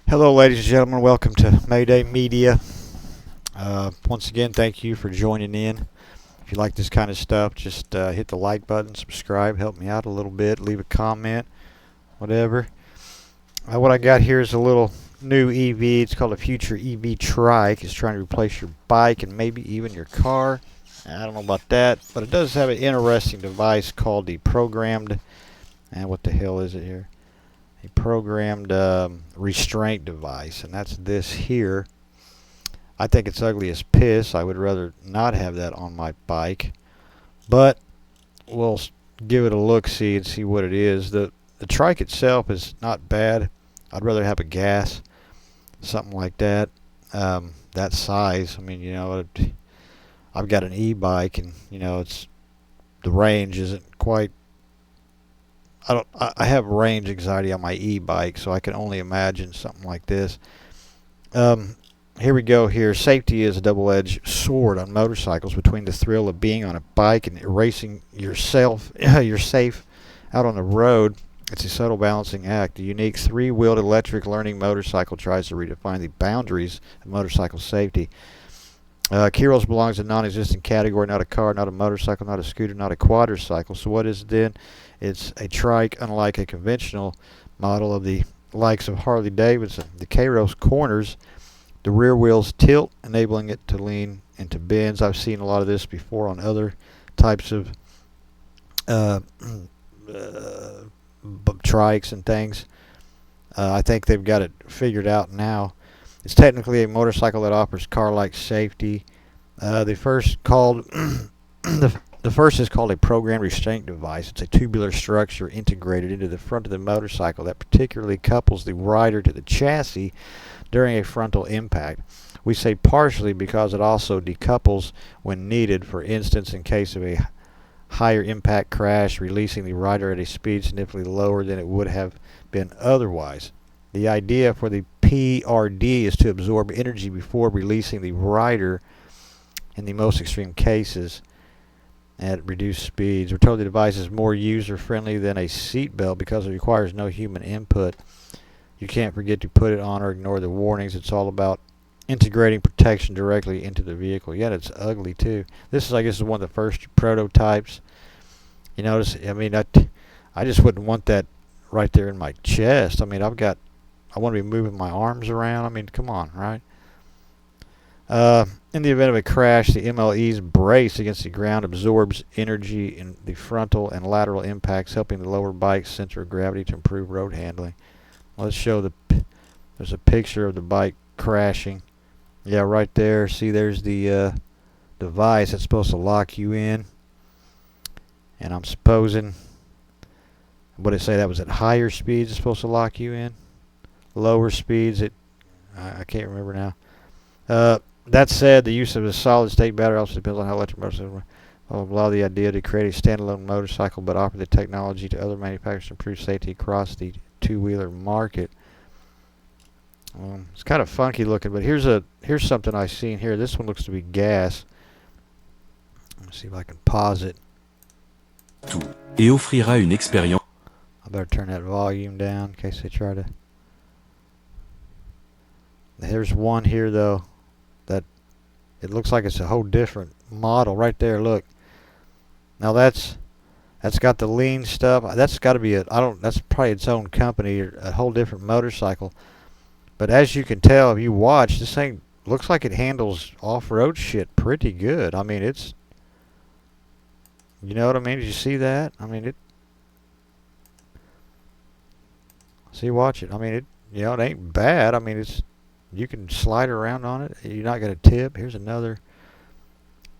Hello, ladies and gentlemen. Welcome to Mayday Media. Once again, thank you for joining in. If you like this kind of stuff, just hit the like button, subscribe, help me out a little bit, leave a comment, whatever. What I got here is a little new EV. It's called a Future EV trike. It's trying to replace your bike and maybe even your car. I don't know about that, but it does have an interesting device called the programmed, and what the hell is it here? A programmed restraint device, and that's this here. I think it's ugly as piss. I would rather not have that on my bike, but we'll give it a look-see and see what it is. The trike itself is not bad. I'd rather have a gas, something like that, that size. I mean, I've got an e-bike, and it's the range isn't quite. I have range anxiety on my e-bike, so I can only imagine something like this. Here we go here. Safety is a double-edged sword on motorcycles. Between the thrill of being on a bike and racing yourself, you're safe out on the road. It's a subtle balancing act. The unique three-wheeled electric learning motorcycle tries to redefine the boundaries of motorcycle safety. Kairos belongs to a non-existent category, not a car, not a motorcycle, not a scooter, not a quadricycle. So what is it then? It's a trike, unlike a conventional model of the likes of Harley-Davidson. The Kairos corners, the rear wheels tilt, enabling it to lean into bends. I've seen a lot of this before on other types of trikes and things. I think they've got it figured out now. It's technically a motorcycle that offers car-like safety. The first is called a programmed restraint device. It's a tubular structure integrated into the front of the motorcycle that particularly couples the rider to the chassis during a frontal impact. We say partially because it also decouples when needed, for instance, in case of a higher impact crash, releasing the rider at a speed significantly lower than it would have been otherwise. The idea for the PRD is to absorb energy before releasing the rider in the most extreme cases at reduced speeds. We're told the device is more user-friendly than a seat belt because it requires no human input. You can't forget to put it on or ignore the warnings. It's all about integrating protection directly into the vehicle. Yet it's ugly too. This is, I guess, one of the first prototypes. You notice, I just wouldn't want that right there in my chest. I mean, I want to be moving my arms around. I mean, come on, right? In the event of a crash, the MLE's brace against the ground absorbs energy in the frontal and lateral impacts, helping the lower bike's center of gravity to improve road handling. Let's show there's a picture of the bike crashing. Yeah, right there. See, there's the device that's supposed to lock you in. And I'm supposing, what did it say? That was at higher speeds it's supposed to lock you in. Lower speeds, I can't remember now. That said, the use of a solid-state battery also depends on how electric motorcycles allow the idea to create a standalone motorcycle, but offer the technology to other manufacturers to improve safety across the two-wheeler market. It's kind of funky looking, but here's something I've seen here. This one looks to be gas. Let me see if I can pause it. Et offrira une expérience. I better turn that volume down in case they try to. There's one here though that it looks like it's a whole different model right there. Look. Now that's got the lean stuff. That's got to be that's probably its own company or a whole different motorcycle. But as you can tell if you watch, this thing looks like it handles off-road shit pretty good. I mean, it's, you know what I mean? Did you see that? I mean, watch it. I mean, it ain't bad. I mean, you can slide around on it. You're not going to tip. Here's another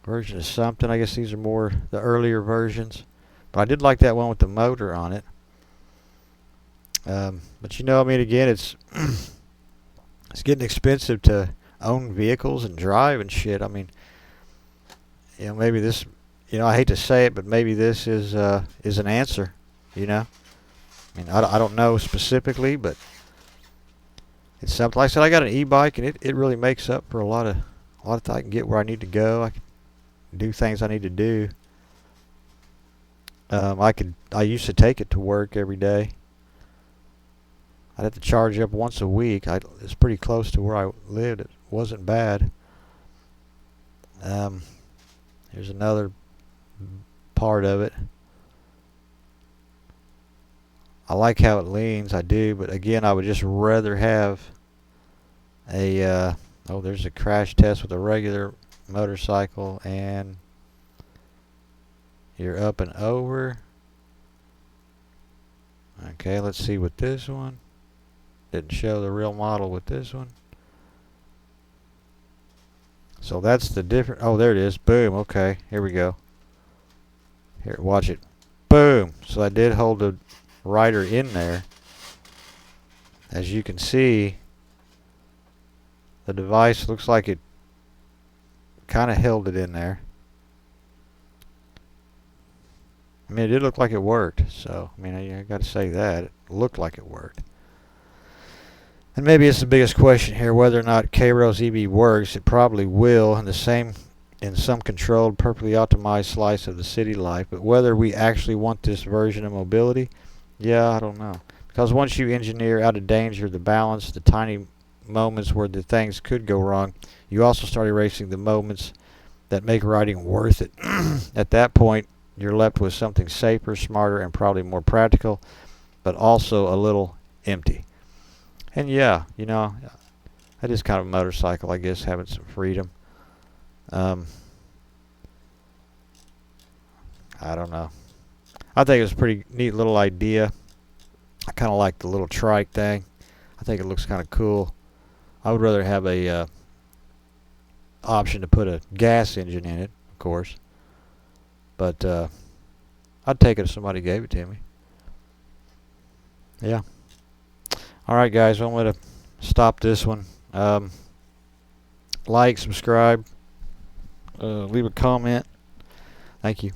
version of something. I guess these are more the earlier versions. But I did like that one with the motor on it. But I mean, again, it's it's getting expensive to own vehicles and drive and shit. I mean, maybe this, I hate to say it, but maybe this is an answer. I mean, I don't know specifically, but it's something. Like I said, I got an e-bike, and it really makes up for a lot of I can get where I need to go. I can do things I need to do. I used to take it to work every day. I'd have to charge up once a week. It's pretty close to where I lived. It wasn't bad. Here's another part of it. I like how it leans, I do, but again, I would just rather have a, oh, there's a crash test with a regular motorcycle, and you're up and over. Okay, let's see with this one. Didn't show the real model with this one. So that's the different, oh, there it is. Boom, okay, here we go. Here, watch it. Boom! So I did hold the rider in there. As you can see, the device looks like it kind of held it in there. I mean, it did look like it worked, so I mean, I got to say that it looked like it worked. And maybe it's the biggest question here, whether or not Kairos EV works. It probably will in some controlled, perfectly optimized slice of the city life. But whether we actually want this version of mobility, yeah, I don't know. Because once you engineer out of danger the balance, the tiny moments where the things could go wrong, you also start erasing the moments that make riding worth it. At that point, you're left with something safer, smarter, and probably more practical, but also a little empty. And yeah, you know, that is kind of a motorcycle, I guess, having some freedom. I don't know. I think it's a pretty neat little idea. I kind of like the little trike thing. I think it looks kind of cool. I would rather have a option to put a gas engine in it, of course. But I'd take it if somebody gave it to me. Yeah. Alright guys, I'm going to stop this one. Like, subscribe, leave a comment. Thank you.